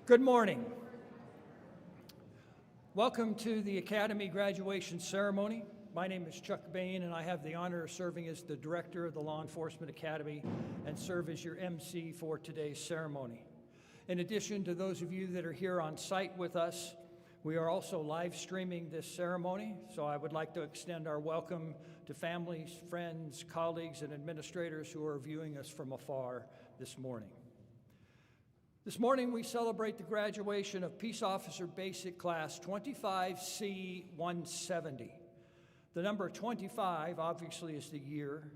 Good morning. Welcome to the Academy graduation ceremony. My name is Chuck Bain, and I have the honor of serving as the director of the Law Enforcement Academy and serve as your MC for today's ceremony. In addition to those of you that are here on site with us, we are also live streaming this ceremony, so I would like to extend our welcome to families, friends, colleagues, and administrators who are viewing us from afar this morning. This morning, we celebrate the graduation of Peace Officer Basic Class 25C-170. The number 25, obviously, is the year.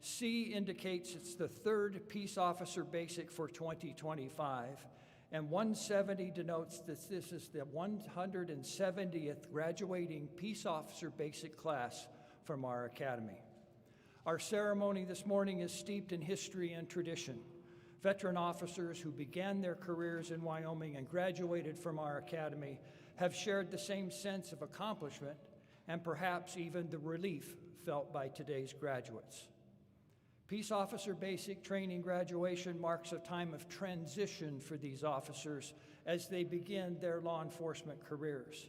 C indicates it's the third Peace Officer Basic for 2025, and 170 denotes that this is the 170th graduating Peace Officer Basic class from our Academy. Our ceremony this morning is steeped in history and tradition. Veteran officers who began their careers in Wyoming and graduated from our Academy have shared the same sense of accomplishment and perhaps even the relief felt by today's graduates. Peace Officer Basic Training graduation marks a time of transition for these officers as they begin their law enforcement careers.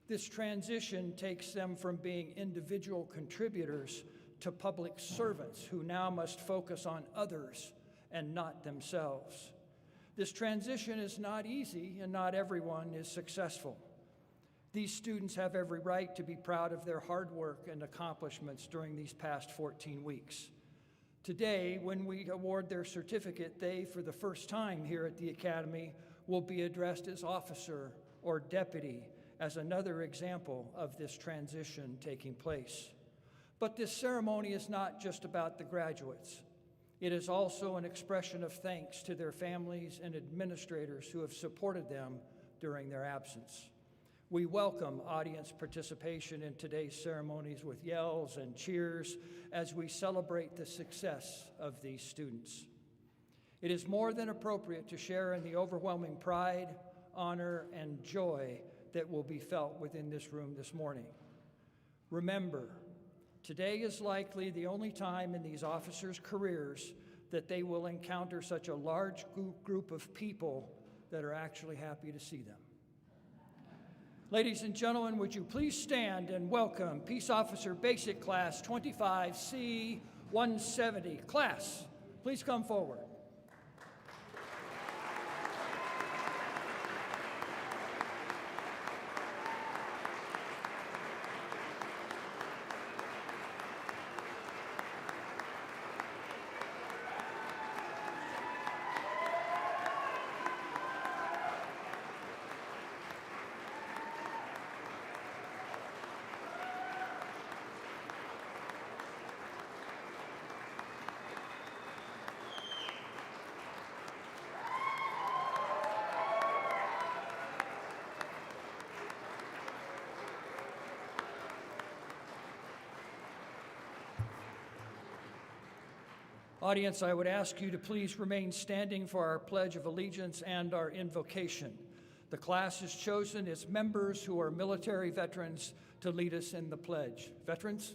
This transition takes them from being individual contributors to public servants who now must focus on others and not themselves. This transition is not easy, and not everyone is successful. These students have every right to be proud of their hard work and accomplishments during these past 14 weeks. Today, when we award their certificate, they, for the first time here at the Academy, will be addressed as officer or deputy, as another example of this transition taking place. But this ceremony is not just about the graduates. It is also an expression of thanks to their families and administrators who have supported them during their absence. We welcome audience participation in today's ceremonies with yells and cheers as we celebrate the success of these students. It is more than appropriate to share in the overwhelming pride, honor, and joy that will be felt within this room this morning. Remember, today is likely the only time in these officers' careers that they will encounter such a large group of people that are actually happy to see them. Ladies and gentlemen, would you please stand and welcome Peace Officer Basic Class 25C-170. Class, please come forward. Audience, I would ask you to please remain standing for our Pledge of Allegiance and our invocation. The class has chosen its members who are military veterans to lead us in the pledge. Veterans?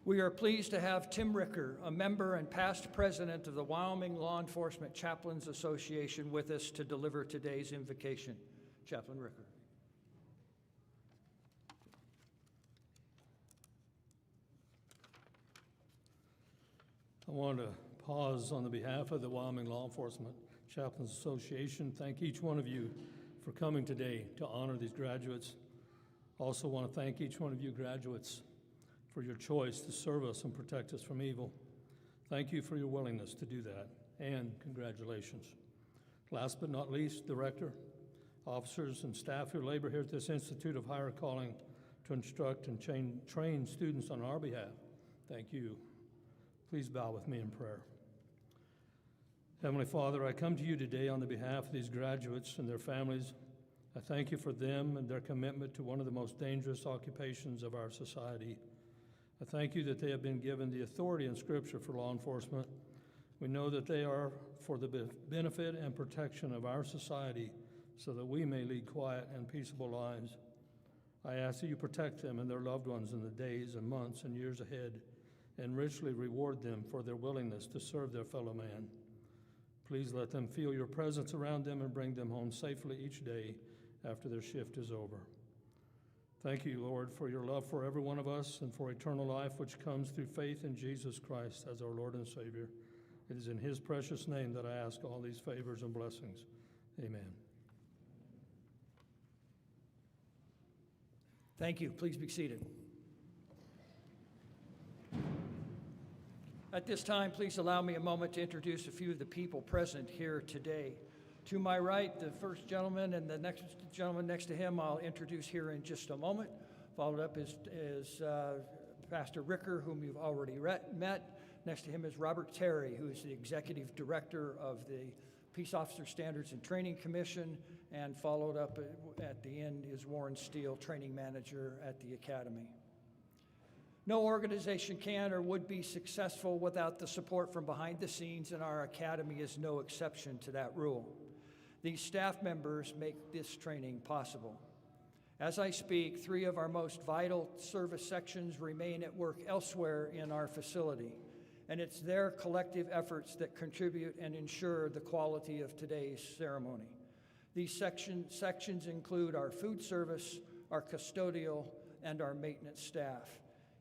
We are pleased to have Tim Ricker, a member and past president of the Wyoming Law Enforcement Chaplains Association, with us to deliver today's invocation. Chaplain Ricker. I want to pause on the behalf of the Wyoming Law Enforcement Chaplains Association. Thank each one of you for coming today to honor these graduates. Also want to thank each one of you graduates for your choice to serve us and protect us from evil. Thank you for your willingness to do that, and congratulations. Last but not least, Director, officers, and staff who labor here at this Institute of Higher Calling to instruct and train students on our behalf. Thank you. Please bow with me in prayer. Heavenly Father, I come to you today on the behalf of these graduates and their families. I thank you for them and their commitment to one of the most dangerous occupations of our society. I thank you that they have been given the authority in Scripture for law enforcement. We know that they are for the benefit and protection of our society so that we may lead quiet and peaceable lives. I ask that you protect them and their loved ones in the days and months and years ahead, and richly reward them for their willingness to serve their fellow man. Please let them feel your presence around them and bring them home safely each day after their shift is over. Thank you, Lord, for your love for every one of us and for eternal life which comes through faith in Jesus Christ as our Lord and Savior. It is in his precious name that I ask all these favors and blessings. Amen. Thank you. Please be seated. At this time, please allow me a moment to introduce a few of the people present here today. To my right, the first gentleman, and the next gentleman next to him I'll introduce here in just a moment. Followed up is Pastor Ricker, whom you've already met. Next to him is Robert Terry, who is the Executive Director of the Peace Officer Standards and Training Commission, and followed up at the end is Warren Steele, Training Manager at the Academy. No organization can or would be successful without the support from behind the scenes, and our Academy is no exception to that rule. These staff members make this training possible. As I speak, 3 of our most vital service sections remain at work elsewhere in our facility, and it's their collective efforts that contribute and ensure the quality of today's ceremony. These sections include our food service, our custodial, and our maintenance staff.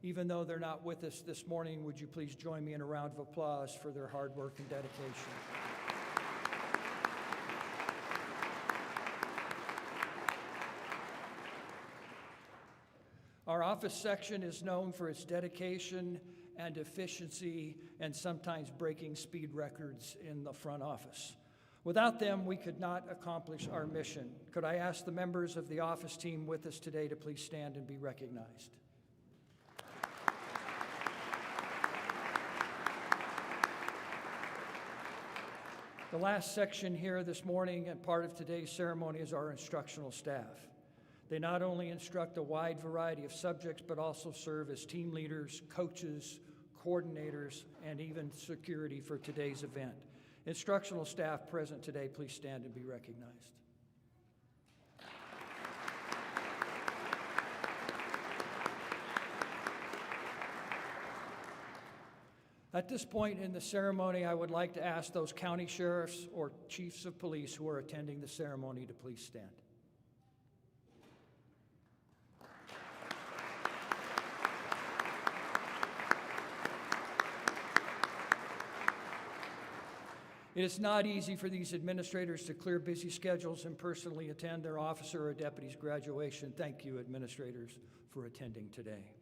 Even though they're not with us this morning, would you please join me in a round of applause for their hard work and dedication? Our office section is known for its dedication and efficiency, and sometimes breaking speed records in the front office. Without them, we could not accomplish our mission. Could I ask the members of the office team with us today to please stand and be recognized? The last section here this morning and part of today's ceremony is our instructional staff. They not only instruct a wide variety of subjects, but also serve as team leaders, coaches, coordinators, and even security for today's event. Instructional staff present today, please stand and be recognized. At this point in the ceremony, I would like to ask those county sheriffs or chiefs of police who are attending the ceremony to please stand. It is not easy for these administrators to clear busy schedules and personally attend their officer or deputy's graduation. Thank you, administrators, for attending today.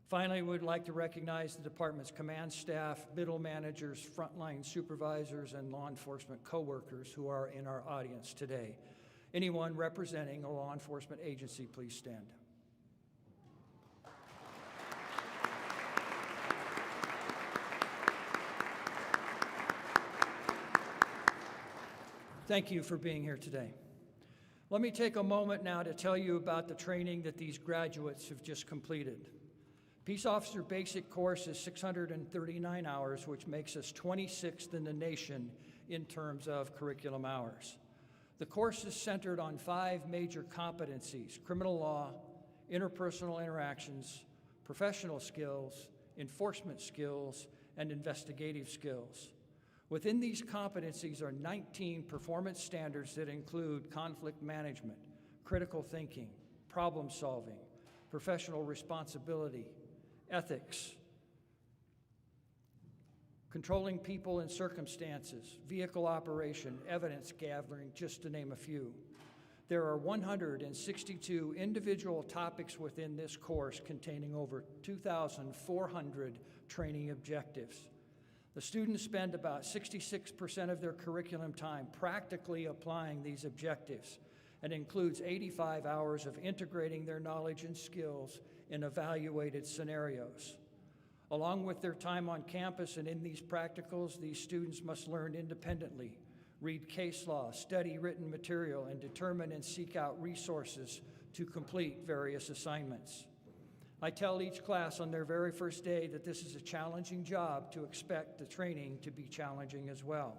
Finally, we would like to recognize the department's command staff, middle managers, frontline supervisors, and law enforcement coworkers who are in our audience today. Anyone representing a law enforcement agency, please stand. Thank you for being here today. Let me take a moment now to tell you about the training that these graduates have just completed. Peace Officer Basic Course is 639 hours, which makes us 26th in the nation in terms of curriculum hours. The course is centered on 5 major competencies: criminal law, interpersonal interactions, professional skills, enforcement skills, and investigative skills. Within these competencies are 19 performance standards that include conflict management, critical thinking, problem solving, professional responsibility, ethics, controlling people and circumstances, vehicle operation, evidence gathering, just to name a few. There are 162 individual topics within this course containing over 2,400 training objectives. The students spend about 66% of their curriculum time practically applying these objectives, and includes 85 hours of integrating their knowledge and skills in evaluated scenarios. Along with their time on campus and in these practicals, these students must learn independently, read case law, study written material, and determine and seek out resources to complete various assignments. I tell each class on their very first day that this is a challenging job, to expect the training to be challenging as well.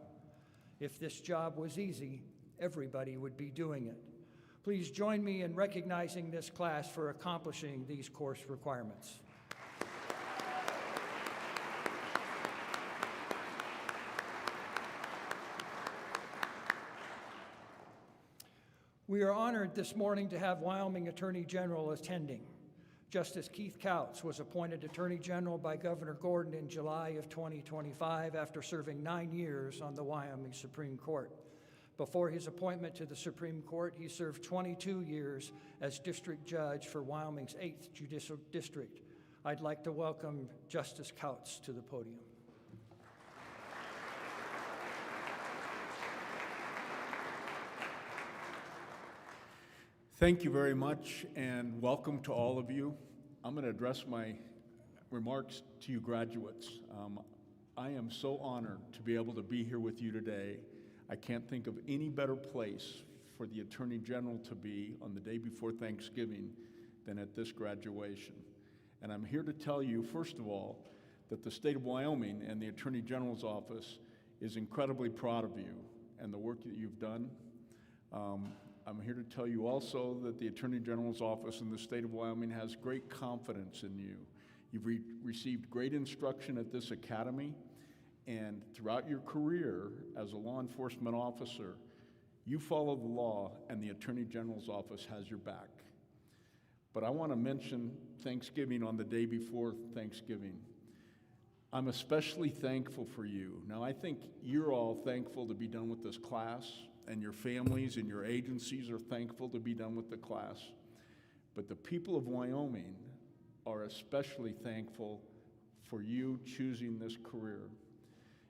If this job was easy, everybody would be doing it. Please join me in recognizing this class for accomplishing these course requirements. We are honored this morning to have Wyoming Attorney General attending. Justice Keith Couts was appointed Attorney General by Governor Gordon in July of 2025 after serving 9 years on the Wyoming Supreme Court. Before his appointment to the Supreme Court, he served 22 years as District Judge for Wyoming's 8th Judicial District. I'd like to welcome Justice Couts to the podium. Thank you very much, and welcome to all of you. I'm going to address my remarks to you graduates. I am so honored to be able to be here with you today. I can't think of any better place for the Attorney General to be on the day before Thanksgiving than at this graduation. And I'm here to tell you, first of all, that the State of Wyoming and the Attorney General's office is incredibly proud of you and the work that you've done. I'm here to tell you also that the Attorney General's office in the State of Wyoming has great confidence in you. You've received great instruction at this academy, and throughout your career as a law enforcement officer, you follow the law, and the Attorney General's office has your back. But I want to mention Thanksgiving on the day before Thanksgiving. I'm especially thankful for you. Now, I think you're all thankful to be done with this class, and your families and your agencies are thankful to be done with the class. But the people of Wyoming are especially thankful for you choosing this career.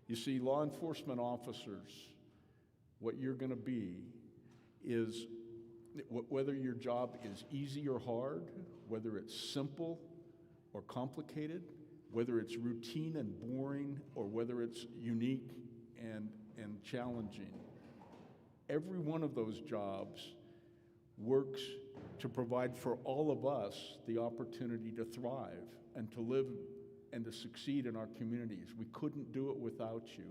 You see, law enforcement officers, what you're going to be is, whether your job is easy or hard, whether it's simple or complicated, whether it's routine and boring, or whether it's unique and challenging, every one of those jobs works to provide for all of us the opportunity to thrive and to live and to succeed in our communities. We couldn't do it without you.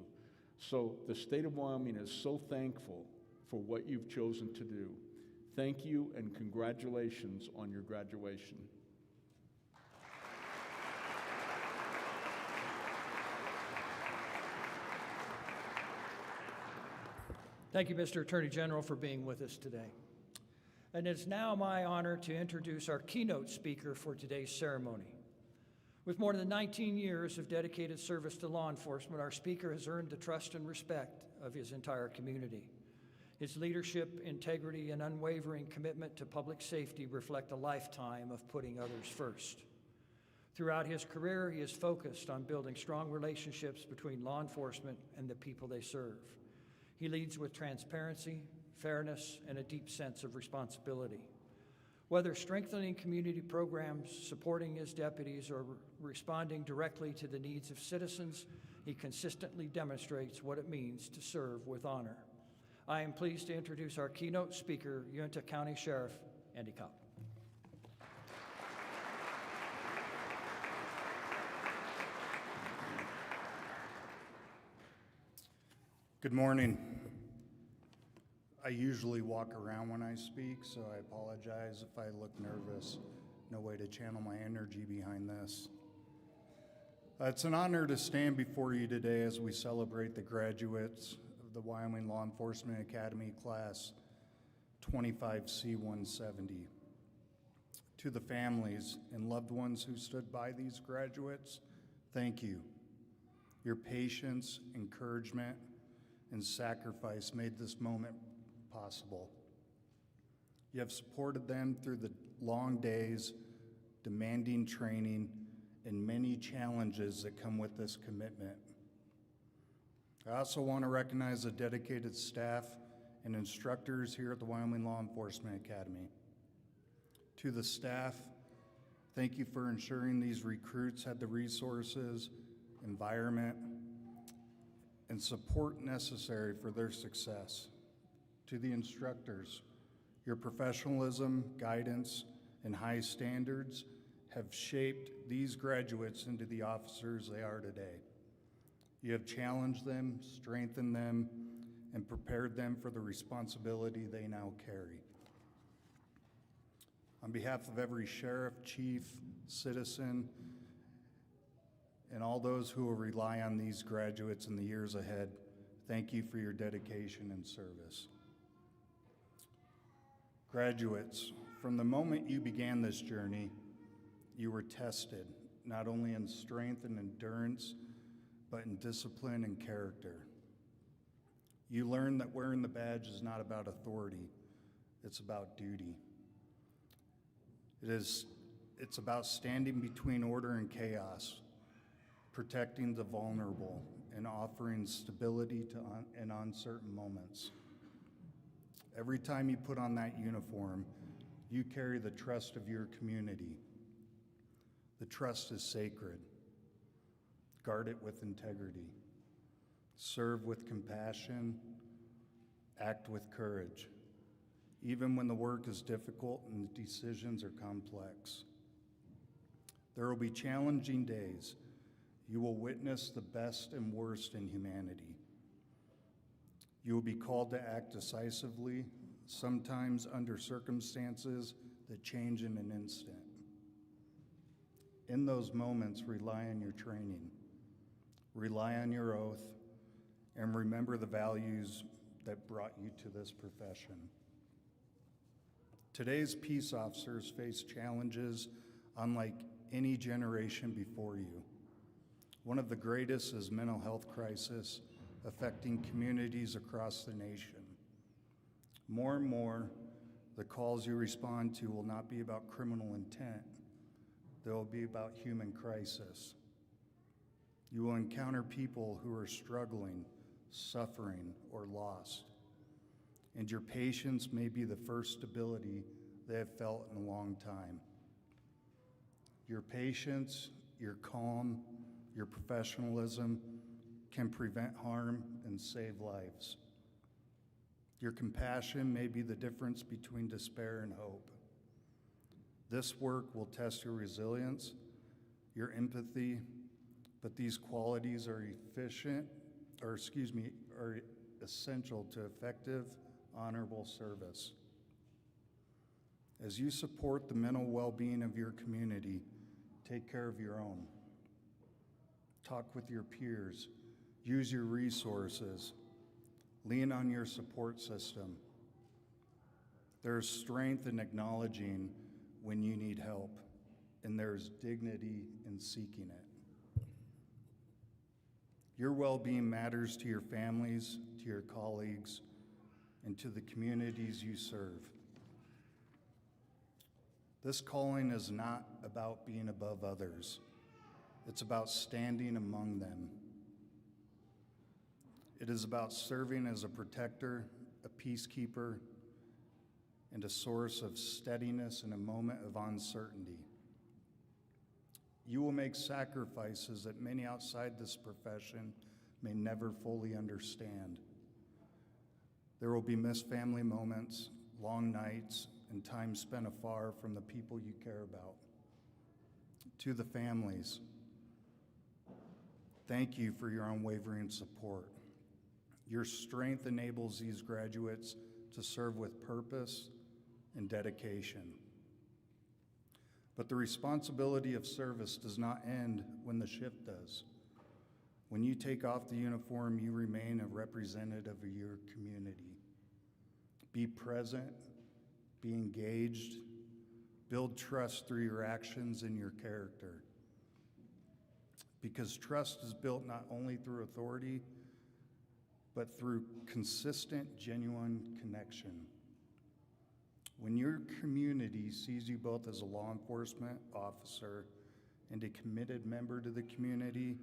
So the State of Wyoming is so thankful for what you've chosen to do. Thank you, and congratulations on your graduation. Thank you, Mr. Attorney General, for being with us today. And it's now my honor to introduce our keynote speaker for today's ceremony. With more than 19 years of dedicated service to law enforcement, our speaker has earned the trust and respect of his entire community. His leadership, integrity, and unwavering commitment to public safety reflect a lifetime of putting others first. Throughout his career, he is focused on building strong relationships between law enforcement and the people they serve. He leads with transparency, fairness, and a deep sense of responsibility. Whether strengthening community programs, supporting his deputies, or responding directly to the needs of citizens, he consistently demonstrates what it means to serve with honor. I am pleased to introduce our keynote speaker, Uinta County Sheriff Andy Kopp. Good morning. I usually walk around when I speak, so I apologize if I look nervous. No way to channel my energy behind this. It's an honor to stand before you today as we celebrate the graduates of the Wyoming Law Enforcement Academy Class 25C170. To the families and loved ones who stood by these graduates, thank you. Your patience, encouragement, and sacrifice made this moment possible. You have supported them through the long days, demanding training, and many challenges that come with this commitment. I also want to recognize the dedicated staff and instructors here at the Wyoming Law Enforcement Academy. To the staff, Thank you for ensuring these recruits had the resources, environment, and support necessary for their success. To the instructors, your professionalism, guidance, and high standards have shaped these graduates into the officers they are today. You have challenged them, strengthened them, and prepared them for the responsibility they now carry. On behalf of every sheriff, chief, citizen, and all those who will rely on these graduates in the years ahead, thank you for your dedication and service. Graduates, from the moment you began this journey, you were tested, not only in strength and endurance, but in discipline and character. You learned that wearing the badge is not about authority, it's about duty. It's about standing between order and chaos, protecting the vulnerable, and offering stability in uncertain moments. Every time you put on that uniform, you carry the trust of your community. The trust is sacred. Guard it with integrity. Serve with compassion. Act with courage, even when the work is difficult and the decisions are complex. There will be challenging days. You will witness the best and worst in humanity. You will be called to act decisively, sometimes under circumstances that change in an instant. In those moments, rely on your training, rely on your oath, and remember the values that brought you to this profession. Today's peace officers face challenges unlike any generation before you. One of the greatest is mental health crisis affecting communities across the nation. More and more, the calls you respond to will not be about criminal intent. They will be about human crisis. You will encounter people who are struggling, suffering, or lost. And your patience may be the first stability they have felt in a long time. Your patience, your calm, your professionalism can prevent harm and save lives. Your compassion may be the difference between despair and hope. This work will test your resilience, your empathy, but these qualities are essential to effective, honorable service. As you support the mental well-being of your community, take care of your own. Talk with your peers, use your resources, lean on your support system. There's strength in acknowledging when you need help, and there's dignity in seeking it. Your well-being matters to your families, to your colleagues, and to the communities you serve. This calling is not about being above others. It's about standing among them. It is about serving as a protector, a peacekeeper, and a source of steadiness in a moment of uncertainty. You will make sacrifices that many outside this profession may never fully understand. There will be missed family moments, long nights, and time spent afar from the people you care about. To the families, thank you for your unwavering support. Your strength enables these graduates to serve with purpose and dedication. But the responsibility of service does not end when the shift does. When you take off the uniform, you remain a representative of your community. Be present, be engaged, build trust through your actions and your character. Because trust is built not only through authority, but through consistent, genuine connection. When your community sees you both as a law enforcement officer and a committed member to the community,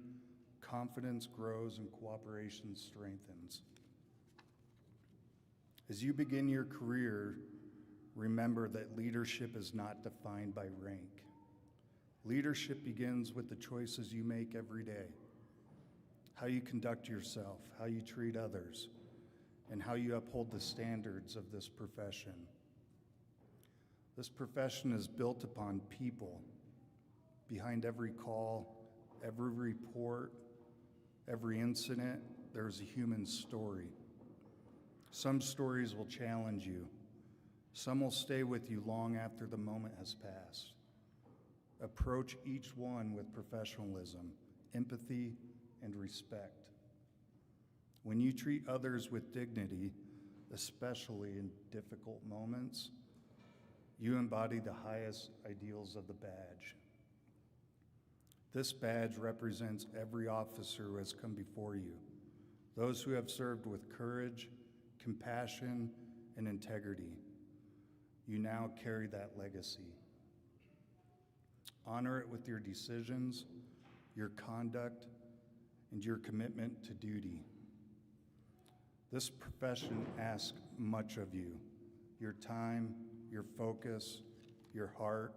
confidence grows and cooperation strengthens. As you begin your career, remember that leadership is not defined by rank. Leadership begins with the choices you make every day, how you conduct yourself, how you treat others, and how you uphold the standards of this profession. This profession is built upon people. Behind every call, every report, every incident, there's a human story. Some stories will challenge you. Some will stay with you long after the moment has passed. Approach each one with professionalism, empathy, and respect. When you treat others with dignity, especially in difficult moments, you embody the highest ideals of the badge. This badge represents every officer who has come before you, those who have served with courage, compassion, and integrity. You now carry that legacy. Honor it with your decisions, your conduct, and your commitment to duty. This profession asks much of you, your time, your focus, your heart,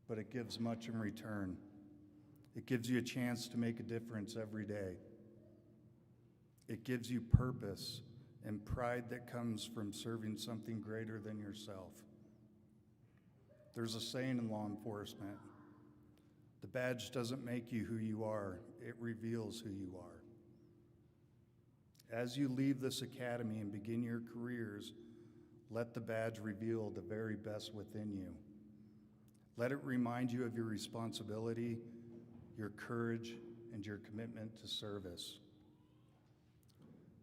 but it gives much in return. It gives you a chance to make a difference every day. It gives you purpose and pride that comes from serving something greater than yourself. There's a saying in law enforcement, the badge doesn't make you who you are, it reveals who you are. As you leave this academy and begin your careers, let the badge reveal the very best within you. Let it remind you of your responsibility, your courage, and your commitment to service.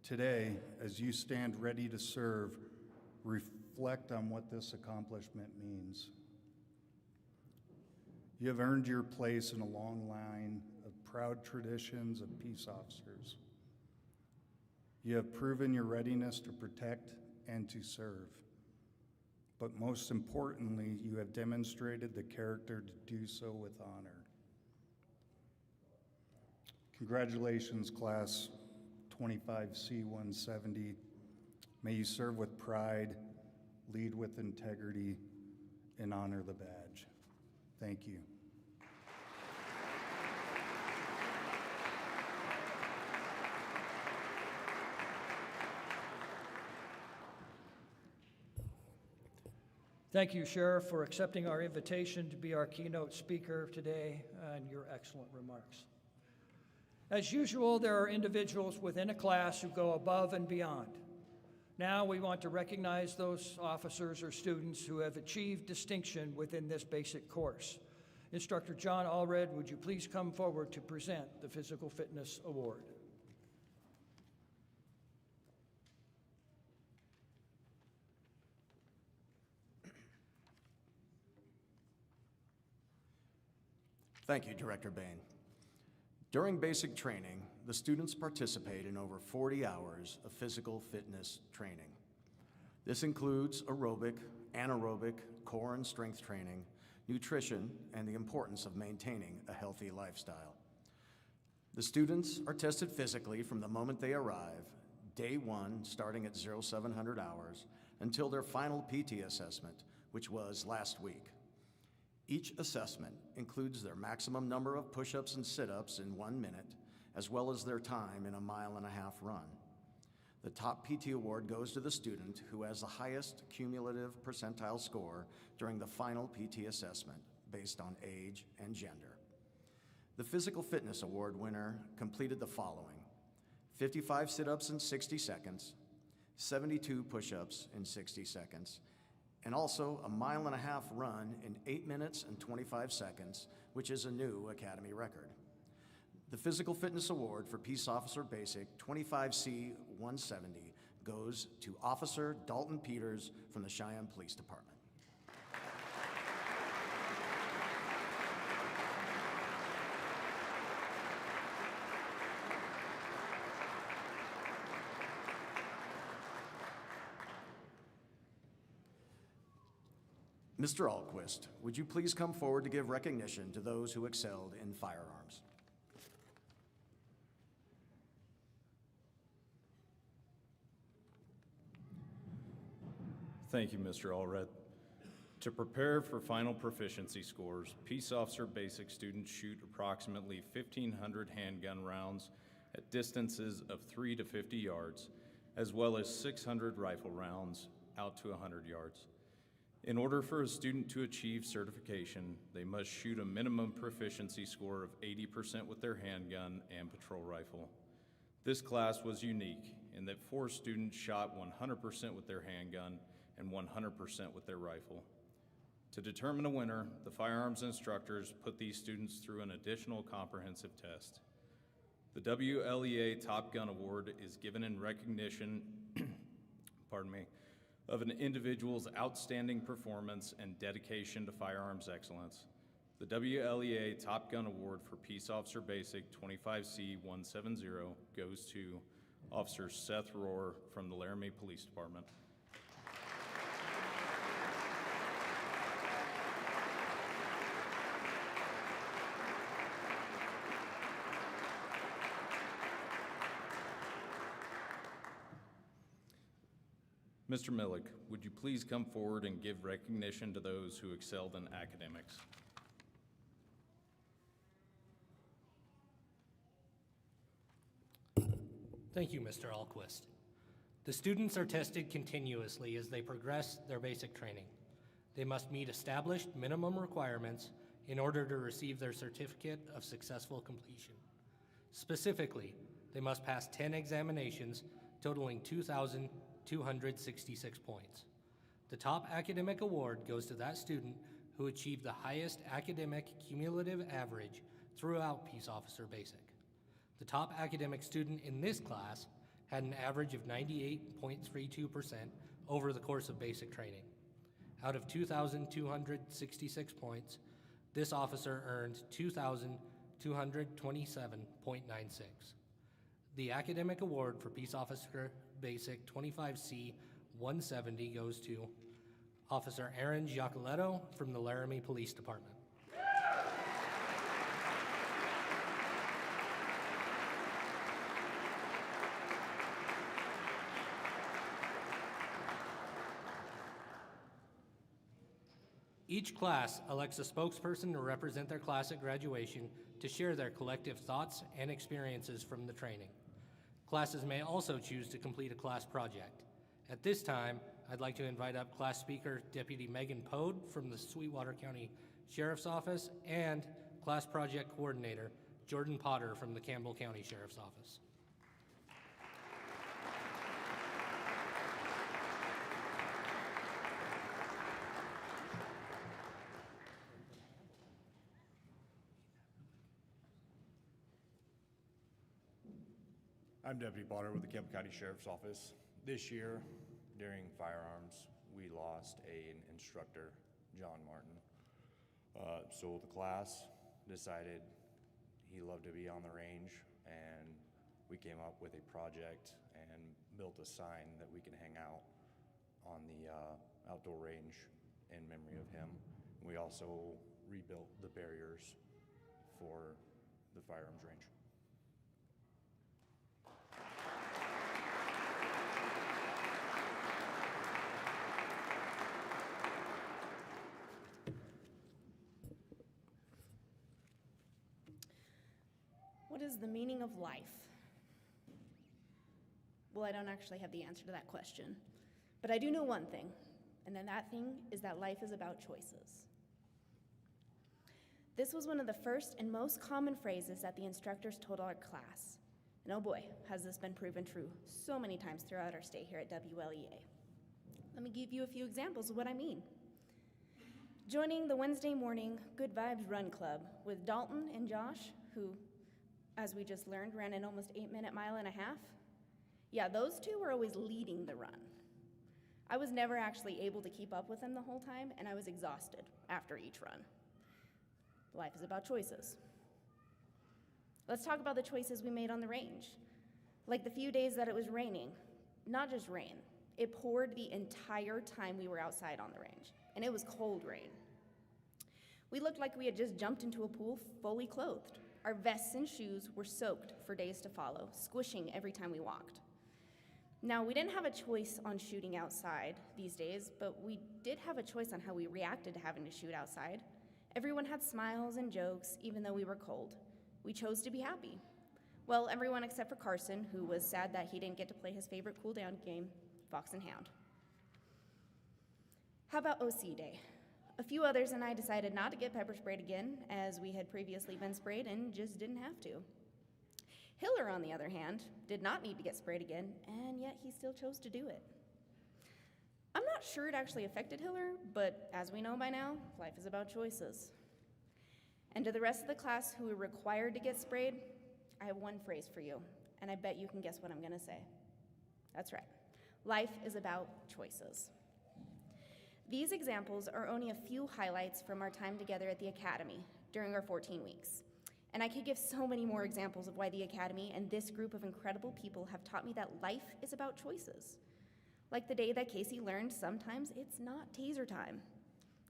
Today, as you stand ready to serve, reflect on what this accomplishment means. You have earned your place in a long line of proud traditions of peace officers. You have proven your readiness to protect and to serve. But most importantly, you have demonstrated the character to do so with honor. Congratulations, Class 25C170. May you serve with pride, lead with integrity, and honor the badge. Thank you. Thank you, Sheriff, for accepting our invitation to be our keynote speaker today and your excellent remarks. As usual, there are individuals within a class who go above and beyond. Now we want to recognize those officers or students who have achieved distinction within this basic course. Instructor John Allred, would you please come forward to present the Physical Fitness Award? Thank you, Director Bain. During basic training, the students participate in over 40 hours of physical fitness training. This includes aerobic, anaerobic, core and strength training, nutrition, and the importance of maintaining a healthy lifestyle. The students are tested physically from the moment they arrive, day one starting at 0700 hours, until their final PT assessment, which was last week. Each assessment includes their maximum number of push-ups and sit-ups in 1 minute, as well as their time in a 1.5 mile run. The top PT award goes to the student who has the highest cumulative percentile score during the final PT assessment based on age and gender. The Physical Fitness Award winner completed the following: 55 sit-ups in 60 seconds, 72 push-ups in 60 seconds, and also a 1.5 mile run in 8 minutes and 25 seconds, which is a new Academy record. The Physical Fitness Award for Peace Officer Basic 25C 170 goes to Officer Dalton Peters from the Cheyenne Police Department. Mr. Alquist, would you please come forward to give recognition to those who excelled in firearms? Thank you, Mr. Allred. To prepare for final proficiency scores, Peace Officer Basic students shoot approximately 1,500 handgun rounds at distances of 3 to 50 yards, as well as 600 rifle rounds out to 100 yards. In order for a student to achieve certification, they must shoot a minimum proficiency score of 80% with their handgun and patrol rifle. This class was unique in that 4 students shot 100% with their handgun and 100% with their rifle. To determine a winner, the firearms instructors put these students through an additional comprehensive test. The WLEA Top Gun Award is given in recognition of an individual's outstanding performance and dedication to firearms excellence. The WLEA Top Gun Award for Peace Officer Basic 25C 170 goes to Officer Seth Rohr from the Laramie Police Department. Mr. Millick, would you please come forward and give recognition to those who excelled in academics? Thank you, Mr. Alquist. The students are tested continuously as they progress their basic training. They must meet established minimum requirements in order to receive their certificate of successful completion. Specifically, they must pass 10 examinations totaling 2,266 points. The top academic award goes to that student who achieved the highest academic cumulative average throughout Peace Officer Basic. The top academic student in this class had an average of 98.32% over the course of basic training. Out of 2,266 points, this officer earned 2,227.96. The academic award for Peace Officer Basic 25C 170 goes to Officer Aaron Giacoletto from the Laramie Police Department. Each class elects a spokesperson to represent their class at graduation to share their collective thoughts and experiences from the training. Classes may also choose to complete a class project. At this time, I'd like to invite up class speaker Deputy Megan Pode from the Sweetwater County Sheriff's Office and class project coordinator Jordan Potter from the Campbell County Sheriff's Office. I'm Deputy Potter with the Campbell County Sheriff's Office. This year, during firearms, we lost an instructor, John Martin. So the class decided he loved to be on the range, and we came up with a project and built a sign that we can hang out on the outdoor range in memory of him. We also rebuilt the barriers for the firearms range. What is the meaning of life? Well, I don't actually have the answer to that question, but I do know one thing, and then that thing is that life is about choices. This was one of the first and most common phrases that the instructors told our class. And oh boy, has this been proven true so many times throughout our stay here at WLEA. Let me give you a few examples of what I mean. Joining the Wednesday morning Good Vibes Run Club with Dalton and Josh, who, as we just learned, ran an almost 8-minute mile and a half. Yeah, those two were always leading the run. I was never actually able to keep up with them the whole time, and I was exhausted after each run. Life is about choices. Let's talk about the choices we made on the range. Like the few days that it was raining, not just rain, it poured the entire time we were outside on the range, and it was cold rain. We looked like we had just jumped into a pool fully clothed. Our vests and shoes were soaked for days to follow, squishing every time we walked. Now, we didn't have a choice on shooting outside these days, but we did have a choice on how we reacted to having to shoot outside. Everyone had smiles and jokes, even though we were cold. We chose to be happy. Well, everyone except for Carson, who was sad that he didn't get to play his favorite cool-down game, Fox and Hound. How about OC Day? A few others and I decided not to get pepper sprayed again, as we had previously been sprayed and just didn't have to. Hiller, on the other hand, did not need to get sprayed again, and yet he still chose to do it. I'm not sure it actually affected Hiller, but as we know by now, life is about choices. And to the rest of the class who were required to get sprayed, I have one phrase for you, and I bet you can guess what I'm gonna say. That's right. Life is about choices. These examples are only a few highlights from our time together at the Academy during our 14 weeks. And I could give so many more examples of why the Academy and this group of incredible people have taught me that life is about choices. Like the day that Casey learned sometimes it's not taser time.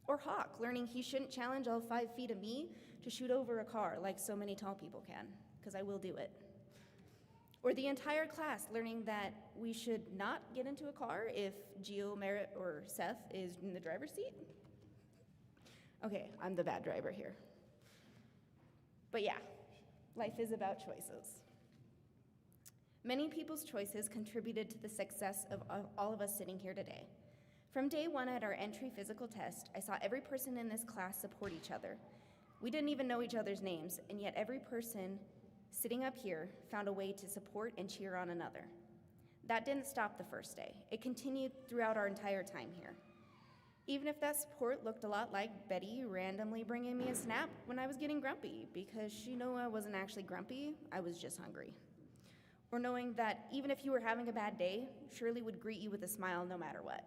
Or Hawk learning he shouldn't challenge all 5 feet of me to shoot over a car like so many tall people can, because I will do it. Or the entire class learning that we should not get into a car if Gio, Merritt, or Seth is in the driver's seat. Okay, I'm the bad driver here. But yeah, life is about choices. Many people's choices contributed to the success of all of us sitting here today. From day one at our entry physical test, I saw every person in this class support each other. We didn't even know each other's names, and yet every person sitting up here found a way to support and cheer on another. That didn't stop the first day. It continued throughout our entire time here. Even if that support looked a lot like Betty randomly bringing me a snap when I was getting grumpy, because she knew I wasn't actually grumpy, I was just hungry. Or knowing that even if you were having a bad day, Shirley would greet you with a smile no matter what.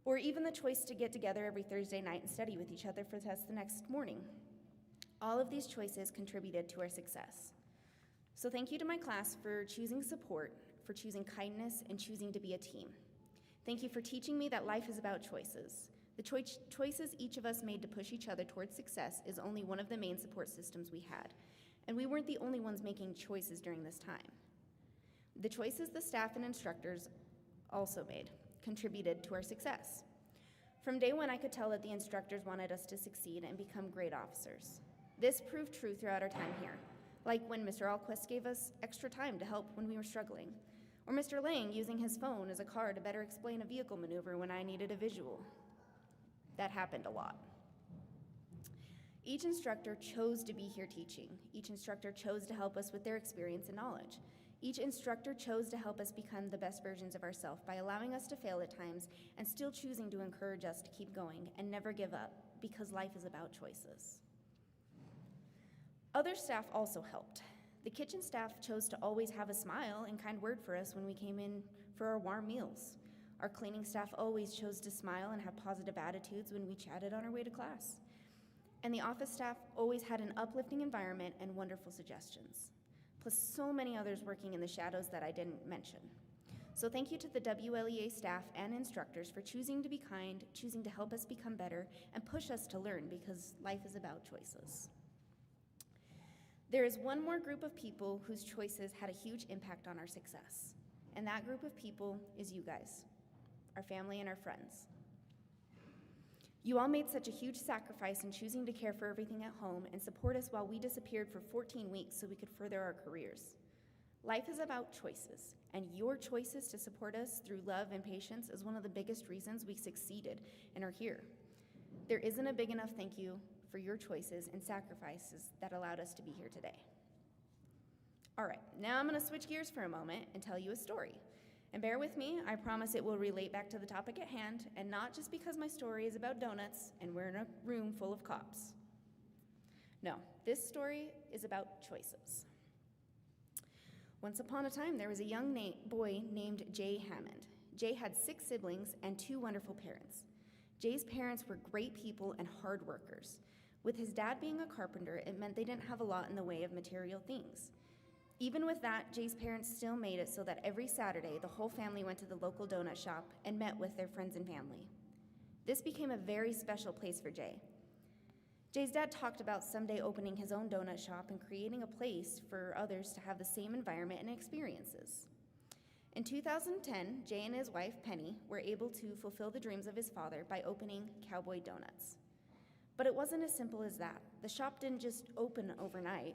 Or even the choice to get together every Thursday night and study with each other for tests the next morning. All of these choices contributed to our success. So thank you to my class for choosing support, for choosing kindness, and choosing to be a team. Thank you for teaching me that life is about choices. The choices each of us made to push each other towards success is only one of the main support systems we had, and we weren't the only ones making choices during this time. The choices the staff and instructors also made contributed to our success. From day one, I could tell that the instructors wanted us to succeed and become great officers. This proved true throughout our time here, like when Mr. Alquist gave us extra time to help when we were struggling, or Mr. Lang using his phone as a card to better explain a vehicle maneuver when I needed a visual. That happened a lot. Each instructor chose to be here teaching. Each instructor chose to help us with their experience and knowledge. Each instructor chose to help us become the best versions of ourselves by allowing us to fail at times and still choosing to encourage us to keep going and never give up, because life is about choices. Other staff also helped. The kitchen staff chose to always have a smile and kind word for us when we came in for our warm meals. Our cleaning staff always chose to smile and have positive attitudes when we chatted on our way to class. And the office staff always had an uplifting environment and wonderful suggestions. Plus so many others working in the shadows that I didn't mention. So thank you to the WLEA staff and instructors for choosing to be kind, choosing to help us become better, and push us to learn, because life is about choices. There is one more group of people whose choices had a huge impact on our success, and that group of people is you guys, our family and our friends. You all made such a huge sacrifice in choosing to care for everything at home and support us while we disappeared for 14 weeks so we could further our careers. Life is about choices, and your choices to support us through love and patience is one of the biggest reasons we succeeded and are here. There isn't a big enough thank you for your choices and sacrifices that allowed us to be here today. All right, now I'm gonna switch gears for a moment and tell you a story. And bear with me, I promise it will relate back to the topic at hand, and not just because my story is about donuts and we're in a room full of cops. No, this story is about choices. Once upon a time, there was a young boy named Jay Hammond. Jay had 6 siblings and 2 wonderful parents. Jay's parents were great people and hard workers. With his dad being a carpenter, it meant they didn't have a lot in the way of material things. Even with that, Jay's parents still made it so that every Saturday, the whole family went to the local donut shop and met with their friends and family. This became a very special place for Jay. Jay's dad talked about someday opening his own donut shop and creating a place for others to have the same environment and experiences. In 2010, Jay and his wife, Penny, were able to fulfill the dreams of his father by opening Cowboy Donuts. But it wasn't as simple as that. The shop didn't just open overnight.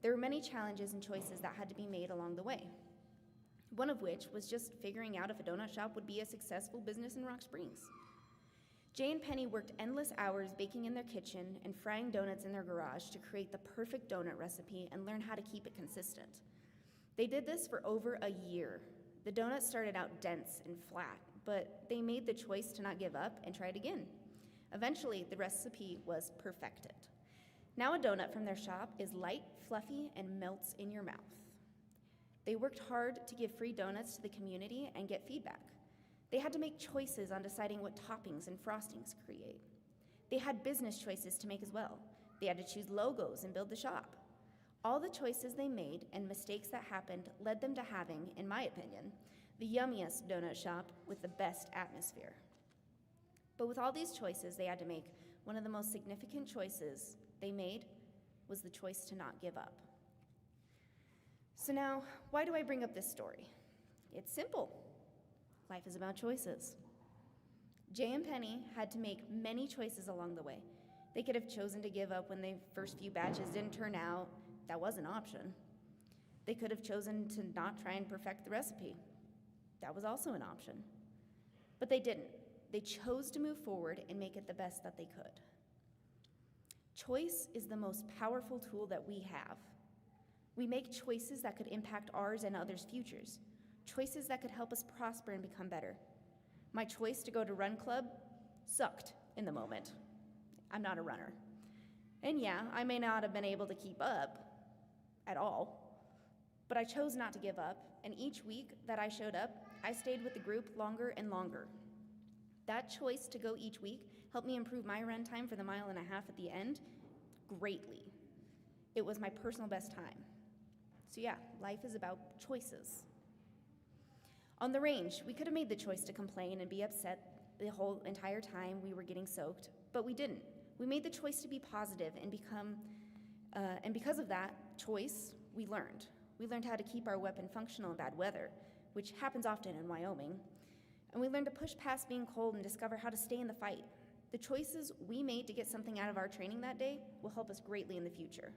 There were many challenges and choices that had to be made along the way. One of which was just figuring out if a donut shop would be a successful business in Rock Springs. Jay and Penny worked endless hours baking in their kitchen and frying donuts in their garage to create the perfect donut recipe and learn how to keep it consistent. They did this for over a year. The donuts started out dense and flat, but they made the choice to not give up and try it again. Eventually, the recipe was perfected. Now a donut from their shop is light, fluffy, and melts in your mouth. They worked hard to give free donuts to the community and get feedback. They had to make choices on deciding what toppings and frostings to create. They had business choices to make as well. They had to choose logos and build the shop. All the choices they made and mistakes that happened led them to having, in my opinion, the yummiest donut shop with the best atmosphere. But with all these choices they had to make, one of the most significant choices they made was the choice to not give up. So now, why do I bring up this story? It's simple. Life is about choices. Jay and Penny had to make many choices along the way. They could have chosen to give up when the first few batches didn't turn out. That was an option. They could have chosen to not try and perfect the recipe. That was also an option. But they didn't. They chose to move forward and make it the best that they could. Choice is the most powerful tool that we have. We make choices that could impact ours and others' futures, choices that could help us prosper and become better. My choice to go to Run Club sucked in the moment. I'm not a runner. And yeah, I may not have been able to keep up at all, but I chose not to give up, and each week that I showed up, I stayed with the group longer and longer. That choice to go each week helped me improve my run time for the 1.5 miles at the end greatly. It was my personal best time. So yeah, life is about choices. On the range, we could have made the choice to complain and be upset the whole entire time we were getting soaked, but we didn't. We made the choice to be positive and because of that choice, we learned. We learned how to keep our weapon functional in bad weather, which happens often in Wyoming. And we learned to push past being cold and discover how to stay in the fight. The choices we made to get something out of our training that day will help us greatly in the future.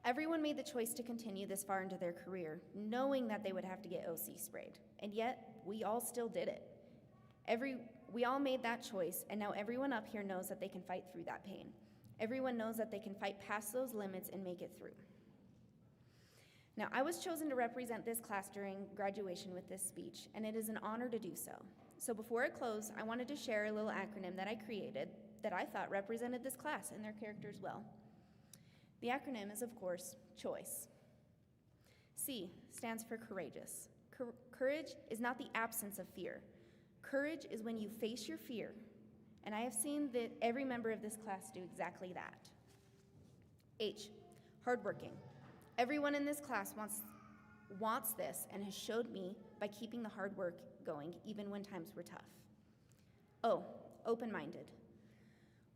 Everyone made the choice to continue this far into their career, knowing that they would have to get OC sprayed, and yet we all still did it. We all made that choice, and now everyone up here knows that they can fight through that pain. Everyone knows that they can fight past those limits and make it through. Now, I was chosen to represent this class during graduation with this speech, and it is an honor to do so. So before I close, I wanted to share a little acronym that I created that I thought represented this class and their characters well. The acronym is, of course, CHOICE. C stands for courageous. Courage is not the absence of fear. Courage is when you face your fear, and I have seen that every member of this class do exactly that. H, hardworking. Everyone in this class wants this and has showed me by keeping the hard work going even when times were tough. O, open-minded.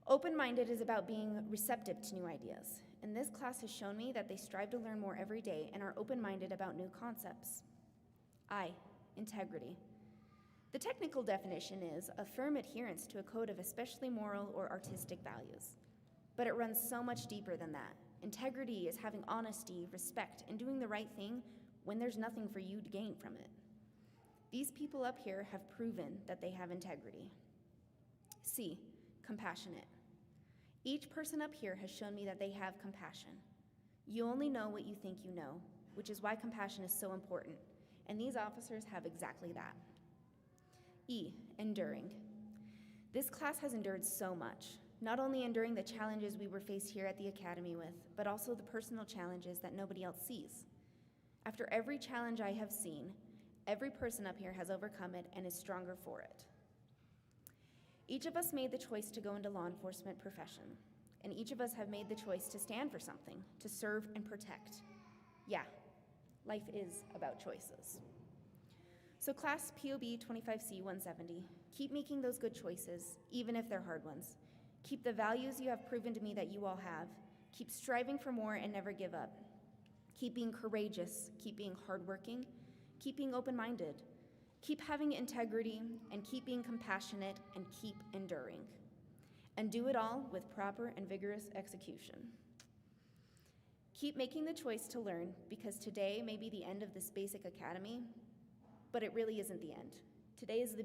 Open-minded is about being receptive to new ideas, and this class has shown me that they strive to learn more every day and are open-minded about new concepts. I, integrity. The technical definition is a firm adherence to a code of especially moral or artistic values, but it runs so much deeper than that. Integrity is having honesty, respect, and doing the right thing when there's nothing for you to gain from it. These people up here have proven that they have integrity. C, compassionate. Each person up here has shown me that they have compassion. You only know what you think you know, which is why compassion is so important, and these officers have exactly that. E, enduring. This class has endured so much, not only enduring the challenges we were faced here at the academy with, but also the personal challenges that nobody else sees. After every challenge I have seen, every person up here has overcome it and is stronger for it. Each of us made the choice to go into law enforcement profession, and each of us have made the choice to stand for something, to serve and protect. Yeah, life is about choices. So class POB 25C 170, keep making those good choices, even if they're hard ones. Keep the values you have proven to me that you all have. Keep striving for more and never give up. Keep being courageous, keep being hardworking, keep being open-minded, keep having integrity, and keep being compassionate, and keep enduring. And do it all with proper and vigorous execution. Keep making the choice to learn, because today may be the end of this basic academy, but it really isn't the end. Today is the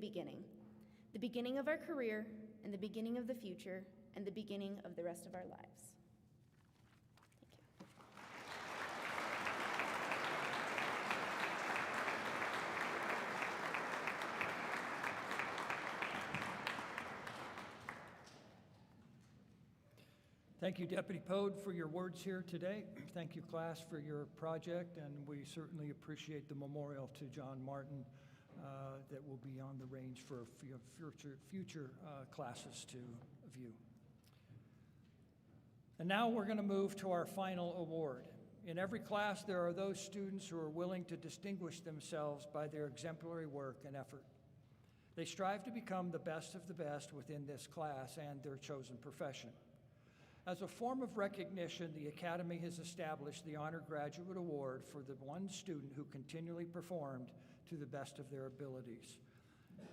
beginning of our career, and the beginning of the future, and the beginning of the rest of our lives. Thank you, Deputy Pode, for your words here today. Thank you, class, for your project, and we certainly appreciate the memorial to John Martin that will be on the range for future classes to view. And now we're going to move to our final award. In every class, there are those students who are willing to distinguish themselves by their exemplary work and effort. They strive to become the best of the best within this class and their chosen profession. As a form of recognition, the Academy has established the Honor Graduate Award for the one student who continually performed to the best of their abilities.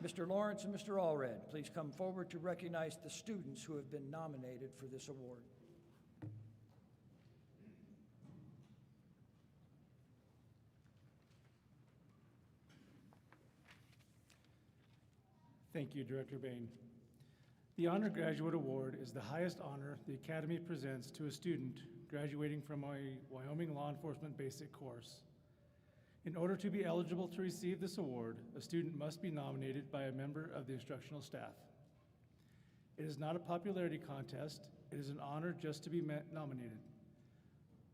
Mr. Lawrence and Mr. Allred, please come forward to recognize the students who have been nominated for this award. Thank you, Director Bain. The Honor Graduate Award is the highest honor the Academy presents to a student graduating from a Wyoming Law Enforcement basic course. In order to be eligible to receive this award, a student must be nominated by a member of the instructional staff. It is not a popularity contest. It is an honor just to be nominated.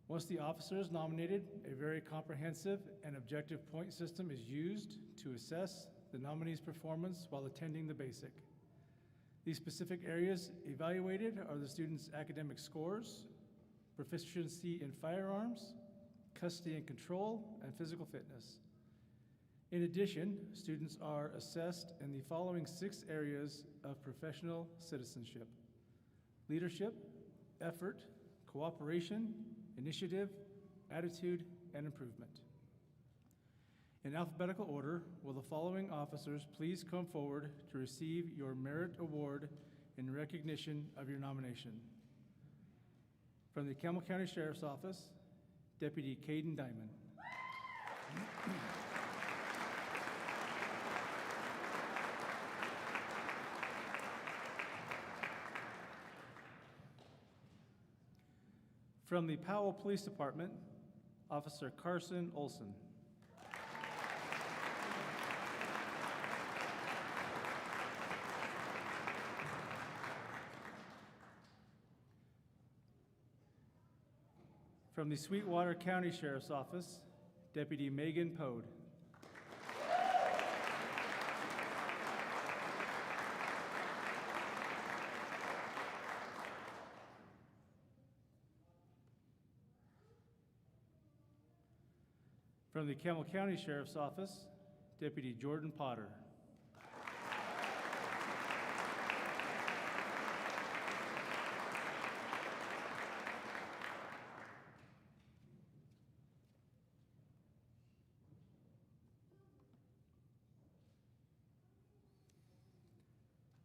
Once the officer is nominated, a very comprehensive and objective point system is used to assess the nominee's performance while attending the basic. These specific areas evaluated are the student's academic scores, proficiency in firearms, custody and control, and physical fitness. In addition, students are assessed in the following 6 areas of professional citizenship: leadership, effort, cooperation, initiative, attitude, and improvement. In alphabetical order, will the following officers please come forward to receive your merit award in recognition of your nomination? From the Campbell County Sheriff's Office, Deputy Caden Diamond. From the Powell Police Department, Officer Carson Olson. From the Sweetwater County Sheriff's Office, Deputy Megan Pode. From the Campbell County Sheriff's Office, Deputy Jordan Potter.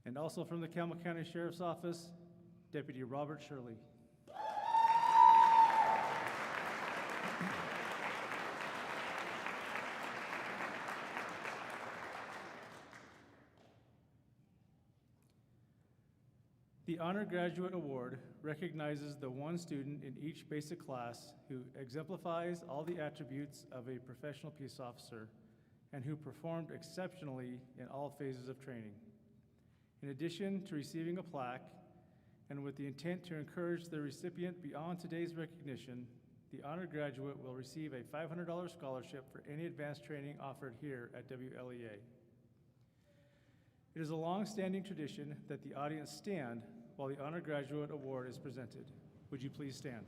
And also from the Campbell County Sheriff's Office, Deputy Robert Shirley. The Honor Graduate Award recognizes the one student in each basic class who exemplifies all the attributes of a professional peace officer and who performed exceptionally in all phases of training. In addition to receiving a plaque, and with the intent to encourage the recipient beyond today's recognition, the Honor Graduate will receive a $500 scholarship for any advanced training offered here at WLEA. It is a long-standing tradition that the audience stand while the Honor Graduate Award is presented. Would you please stand?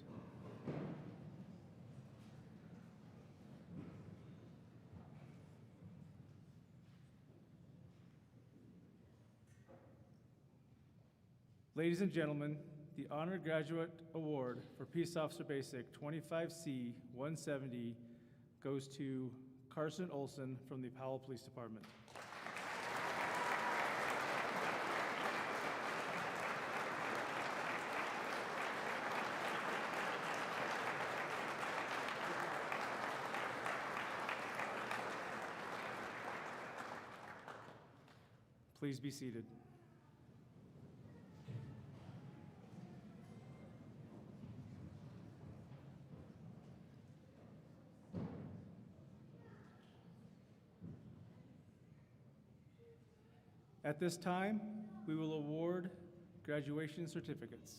Ladies and gentlemen, the Honor Graduate Award for Peace Officer Basic 25C 170 goes to Carson Olson from the Powell Police Department. Please be seated. At this time, we will award graduation certificates.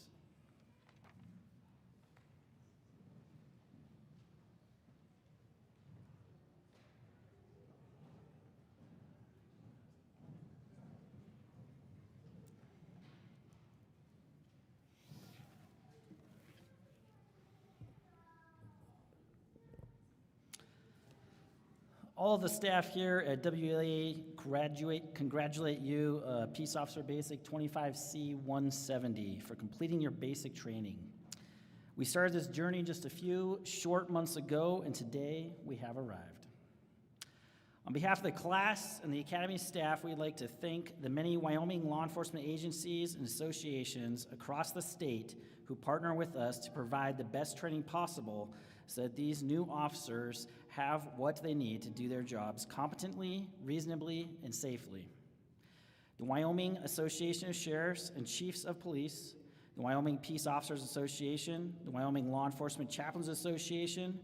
All of the staff here at WLA congratulate you, Peace Officer Basic 25C 170, for completing your basic training. We started this journey just a few short months ago, and today we have arrived. On behalf of the class and the Academy staff, we'd like to thank the many Wyoming law enforcement agencies and associations across the state who partner with us to provide the best training possible so that these new officers have what they need to do their jobs competently, reasonably, and safely. The Wyoming Association of Sheriffs and Chiefs of Police, the Wyoming Peace Officers Association, the Wyoming Law Enforcement Chaplains Association,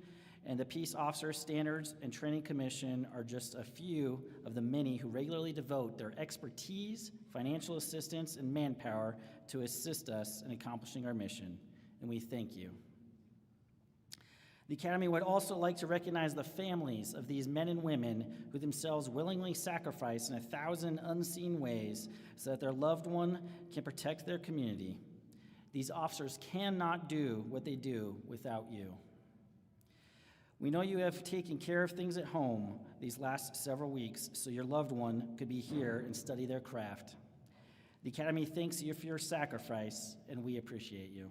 and the Peace Officer Standards and Training Commission are just a few of the many who regularly devote their expertise, financial assistance, and manpower to assist us in accomplishing our mission, and we thank you. The Academy would also like to recognize the families of these men and women who themselves willingly sacrifice in 1,000 unseen ways so that their loved one can protect their community. These officers cannot do what they do without you. We know you have taken care of things at home these last several weeks so your loved one could be here and study their craft. The Academy thanks you for your sacrifice, and we appreciate you.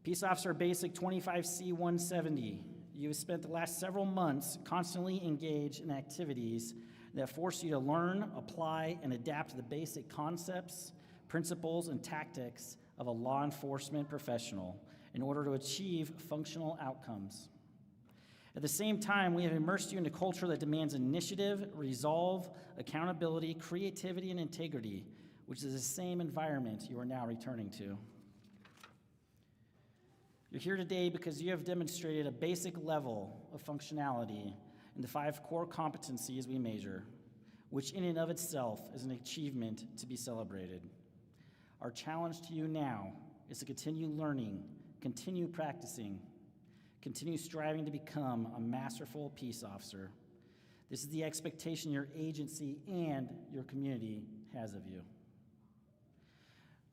Peace Officer Basic 25C 170, you have spent the last several months constantly engaged in activities that force you to learn, apply, and adapt the basic concepts, principles, and tactics of a law enforcement professional in order to achieve functional outcomes. At the same time, we have immersed you in a culture that demands initiative, resolve, accountability, creativity, and integrity, which is the same environment you are now returning to. You're here today because you have demonstrated a basic level of functionality in the 5 core competencies we measure, which in and of itself is an achievement to be celebrated. Our challenge to you now is to continue learning, continue practicing, continue striving to become a masterful peace officer. This is the expectation your agency and your community has of you.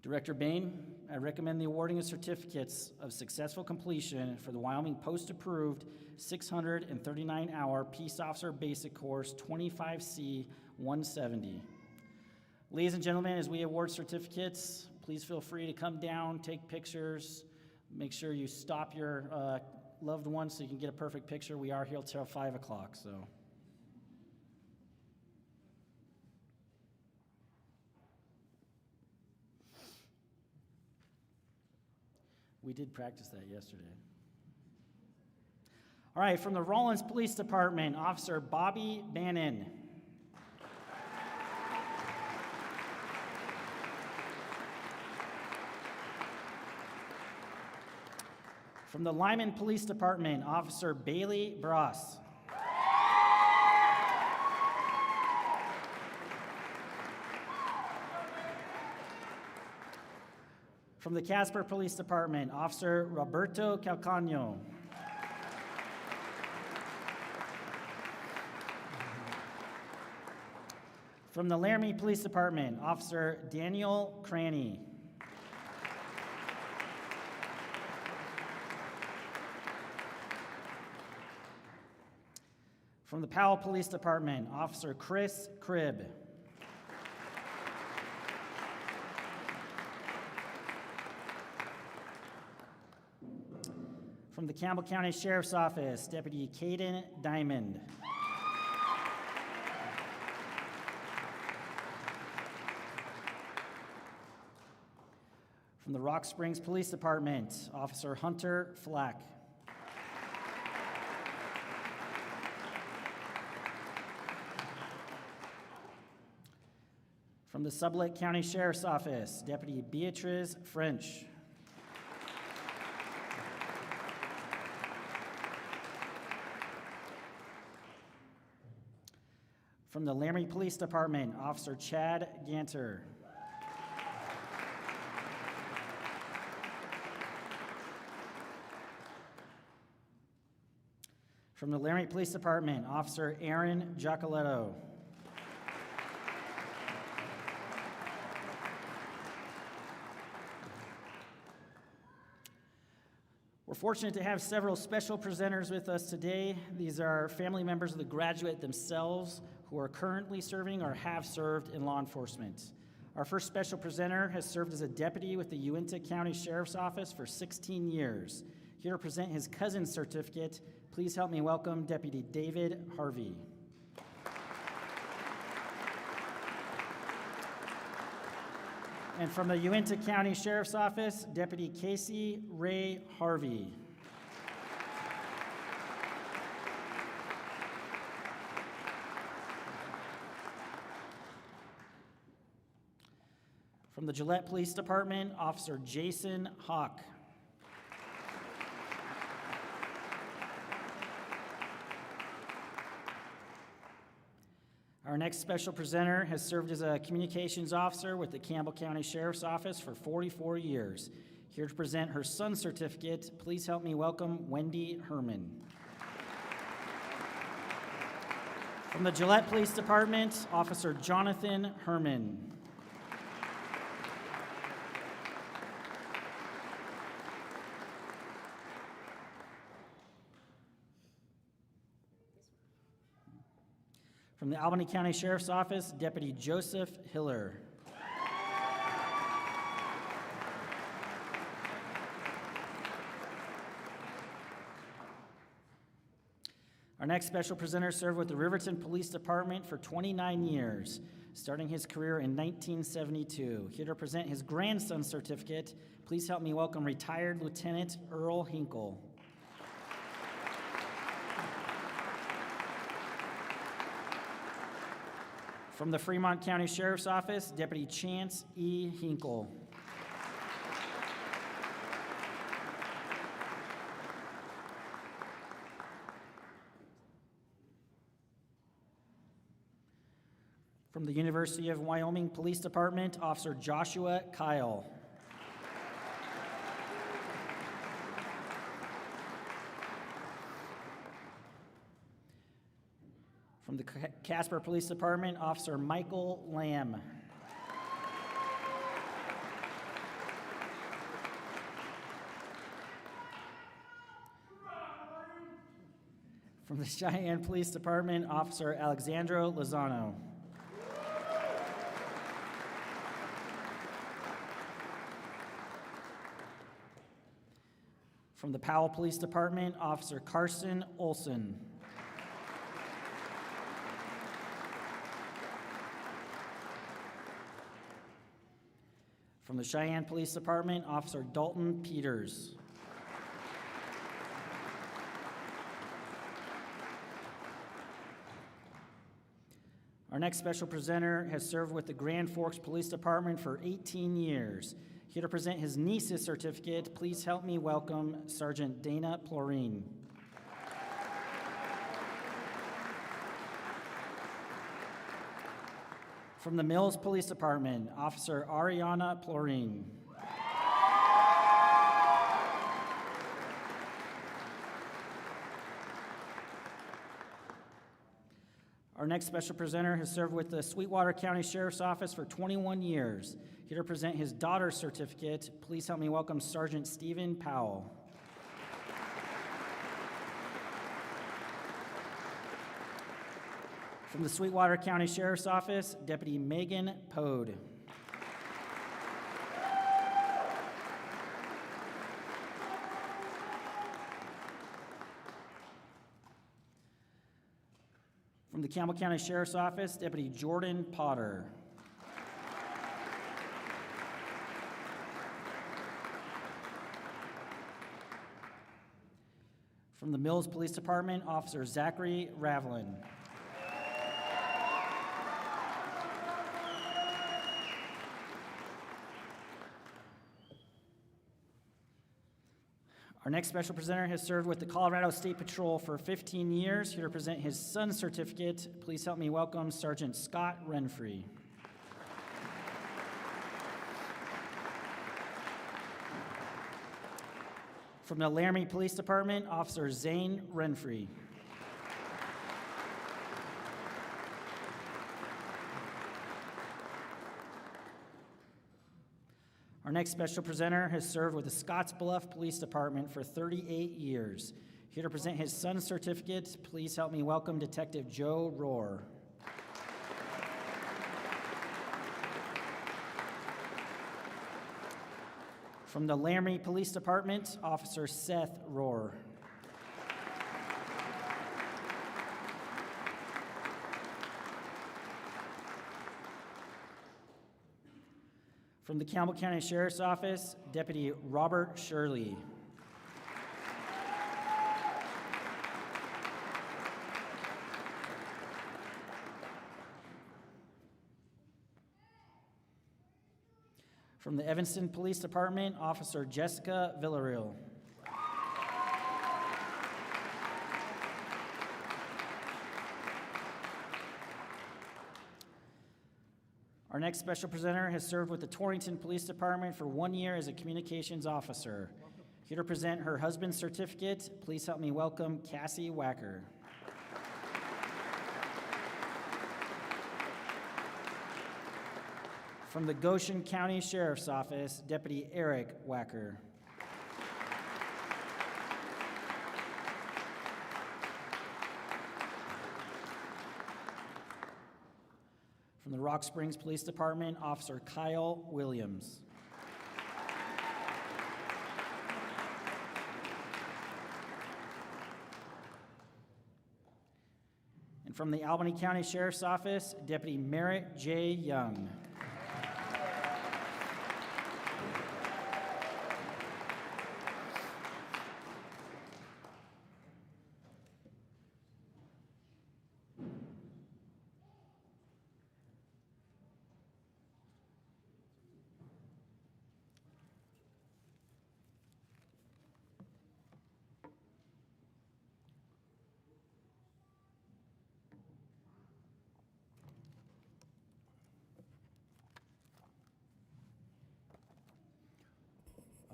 Director Bain, I recommend the awarding of certificates of successful completion for the Wyoming Post-approved 639-hour Peace Officer Basic Course 25C 170. Ladies and gentlemen, as we award certificates, please feel free to come down, take pictures, make sure you stop your loved one so you can get a perfect picture. We are here till 5 o'clock, so. We did practice that yesterday. All right, from the Rawlins Police Department, Officer Bobby Bannon. From the Lyman Police Department, Officer Bailey Bross. From the Casper Police Department, Officer Roberto Calcano. From the Laramie Police Department, Officer Daniel Cranny. From the Powell Police Department, Officer Chris Cribb. From the Campbell County Sheriff's Office, Deputy Caden Diamond. From the Rock Springs Police Department, Officer Hunter Flack. From the Sublette County Sheriff's Office, Deputy Beatrice French. From the Laramie Police Department, Officer Chad Ganter. From the Laramie Police Department, Officer Aaron Giacoletto. We're fortunate to have several special presenters with us today. These are family members of the graduate themselves who are currently serving or have served in law enforcement. Our first special presenter has served as a deputy with the Uintah County Sheriff's Office for 16 years. Here to present his cousin's certificate, please help me welcome Deputy David Harvey. And from the Uintah County Sheriff's Office, Deputy Casey Ray Harvey. From the Gillette Police Department, Officer Jason Hawk. Our next special presenter has served as a communications officer with the Campbell County Sheriff's Office for 44 years. Here to present her son's certificate, please help me welcome Wendy Herman. From the Gillette Police Department, Officer Jonathan Herman. From the Albany County Sheriff's Office, Deputy Joseph Hiller. Our next special presenter served with the Riverton Police Department for 29 years, starting his career in 1972. Here to present his grandson's certificate, please help me welcome retired Lieutenant Earl Hinkle. From the Fremont County Sheriff's Office, Deputy Chance E. Hinkle. From the University of Wyoming Police Department, Officer Joshua Kyle. From the Casper Police Department, Officer Michael Lamb. From the Cheyenne Police Department, Officer Alexandro Lozano. From the Powell Police Department, Officer Carson Olson. From the Cheyenne Police Department, Officer Dalton Peters. Our next special presenter has served with the Grand Forks Police Department for 18 years. Here to present his niece's certificate, please help me welcome Sergeant Dana Plorine. From the Mills Police Department, Officer Ariana Plorine. Our next special presenter has served with the Sweetwater County Sheriff's Office for 21 years. Here to present his daughter's certificate, please help me welcome Sergeant Stephen Powell. From the Sweetwater County Sheriff's Office, Deputy Megan Pode. From the Campbell County Sheriff's Office, Deputy Jordan Potter. From the Mills Police Department, Officer Zachary Ravlin. Our next special presenter has served with the Colorado State Patrol for 15 years. Here to present his son's certificate, please help me welcome Sergeant Scott Renfrey. From the Laramie Police Department, Officer Zane Renfrey. Our next special presenter has served with the Scottsbluff Police Department for 38 years. Here to present his son's certificate, please help me welcome Detective Joe Rohr. From the Laramie Police Department, Officer Seth Rohr. From the Campbell County Sheriff's Office, Deputy Robert Shirley. From the Evanston Police Department, Officer Jessica Villarreal. Our next special presenter has served with the Torrington Police Department for 1 year as a communications officer. Here to present her husband's certificate, please help me welcome Cassie Wacker. From the Goshen County Sheriff's Office, Deputy Eric Wacker. From the Rock Springs Police Department, Officer Kyle Williams. And from the Albany County Sheriff's Office, Deputy Merritt J. Young.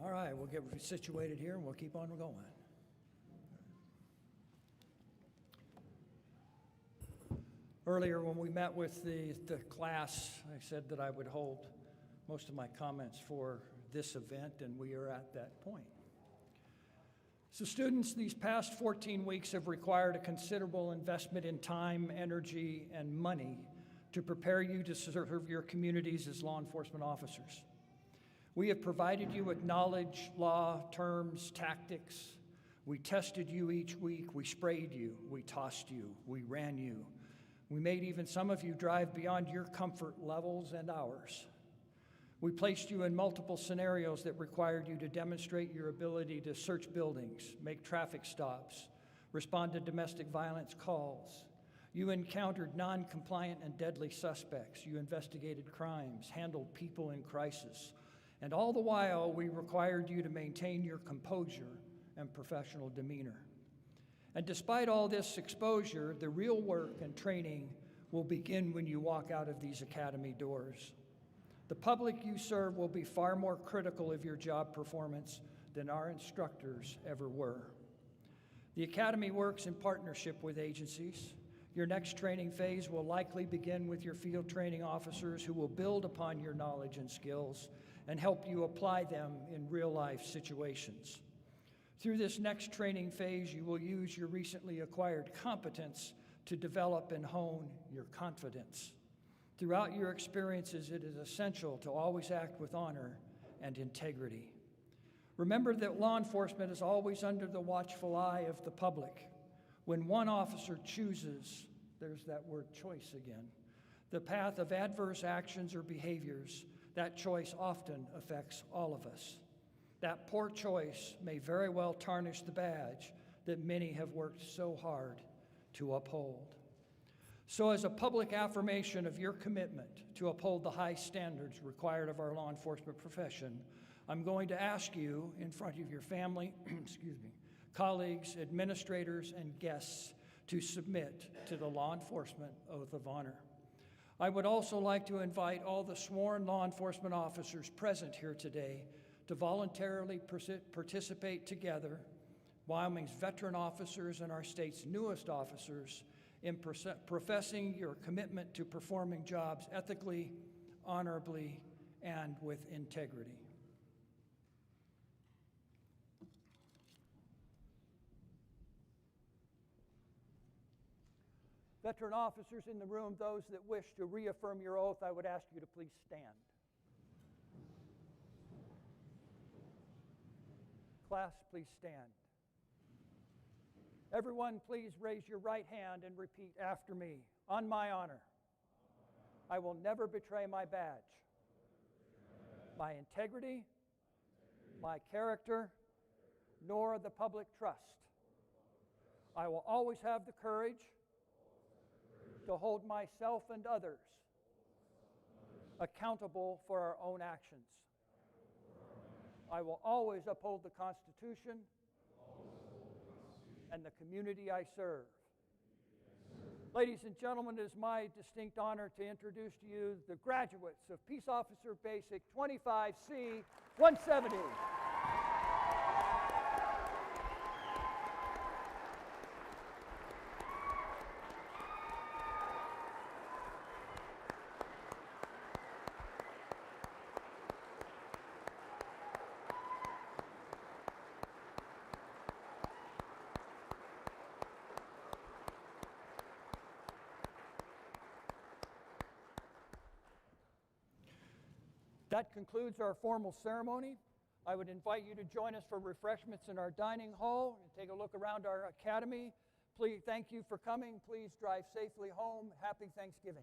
All right, we'll get situated here and we'll keep on going. Earlier, when we met with the class, I said that I would hold most of my comments for this event, and we are at that point. So students, these past 14 weeks have required a considerable investment in time, energy, and money to prepare you to serve your communities as law enforcement officers. We have provided you with knowledge, law, terms, tactics. We tested you each week. We sprayed you. We tossed you. We ran you. We made even some of you drive beyond your comfort levels and ours. We placed you in multiple scenarios that required you to demonstrate your ability to search buildings, make traffic stops, respond to domestic violence calls. You encountered non-compliant and deadly suspects. You investigated crimes, handled people in crisis. And all the while, we required you to maintain your composure and professional demeanor. And despite all this exposure, the real work and training will begin when you walk out of these academy doors. The public you serve will be far more critical of your job performance than our instructors ever were. The academy works in partnership with agencies. Your next training phase will likely begin with your field training officers who will build upon your knowledge and skills and help you apply them in real-life situations. Through this next training phase, you will use your recently acquired competence to develop and hone your confidence. Throughout your experiences, it is essential to always act with honor and integrity. Remember that law enforcement is always under the watchful eye of the public. When one officer chooses there's that word choice again, the path of adverse actions or behaviors, that choice often affects all of us. That poor choice may very well tarnish the badge that many have worked so hard to uphold. So, as a public affirmation of your commitment to uphold the high standards required of our law enforcement profession, I'm going to ask you, in front of your family, colleagues, administrators, and guests, to submit to the Law Enforcement Oath of Honor. I would also like to invite all the sworn law enforcement officers present here today to voluntarily participate together, Wyoming's veteran officers and our state's newest officers, in professing your commitment to performing jobs ethically, honorably, and with integrity. Veteran officers in the room, those that wish to reaffirm your oath, I would ask you to please stand. Class, please stand. Everyone, please raise your right hand and repeat after me. On my honor, I will never betray my badge, my integrity, my character, nor the public trust. I will always have the courage to hold myself and others accountable for our own actions. I will always uphold the Constitution and the community I serve. Ladies and gentlemen, it is my distinct honor to introduce to you the graduates of Peace Officer Basic 25C 170. That concludes our formal ceremony. I would invite you to join us for refreshments in our dining hall and take a look around our academy. Please, thank you for coming. Please drive safely home. Happy Thanksgiving.